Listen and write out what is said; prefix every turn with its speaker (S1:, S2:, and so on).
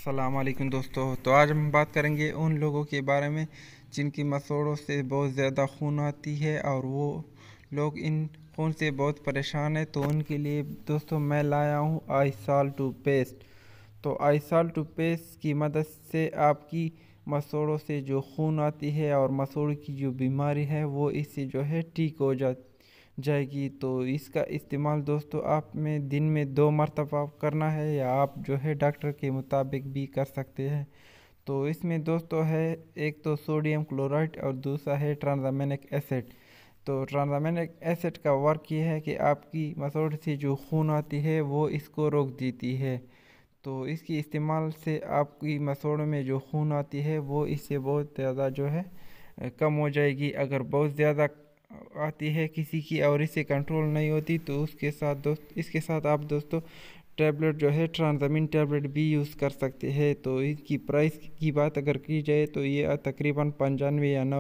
S1: السلام علیکم دوستو، تو آج ہم بات کریں گے ان لوگوں کے بارے میں جن کی مسوڑوں سے بہت زیادہ خون آتی ہے اور وہ لوگ ان خون سے بہت پریشان ہیں۔ تو ان کے لیے دوستو میں لایا ہوں آئی سال ٹوتھ پیسٹ۔ تو آئی سال ٹوتھ پیسٹ کی مدد سے آپ کی مسوڑوں سے جو خون آتی ہے اور مسوڑ کی جو بیماری ہے وہ اس سے جو ہے ٹھیک ہو جائے گی۔ تو اس کا استعمال دوستو آپ میں دن میں 2 مرتبہ کرنا ہے، یا آپ جو ہے ڈاکٹر کے مطابق بھی کر سکتے ہیں۔ تو اس میں دوستو ہے ایک تو سوڈیم کلورائڈ اور دوسرا ہے ٹرانزامینک ایسڈ۔ تو ٹرانزامینک ایسڈ کا ورک یہ ہے کہ آپ کی مسوڑ سے جو خون آتی ہے وہ اس کو روک دیتی ہے۔ تو اس کی استعمال سے آپ کی مسوڑ میں جو خون آتی ہے وہ اس سے بہت زیادہ جو ہے کم ہو جائے گی۔ اگر بہت زیادہ آتی ہے کسی کی اور اس سے کنٹرول نہیں ہوتی تو اس کے ساتھ آپ دوستو ٹیبلٹ جو ہے ٹرانزامین ٹیبلٹ بھی یوز کر سکتے ہیں۔ تو اس کی پرائس کی بات اگر کی جائے تو یہ تقریباً 95 یا 90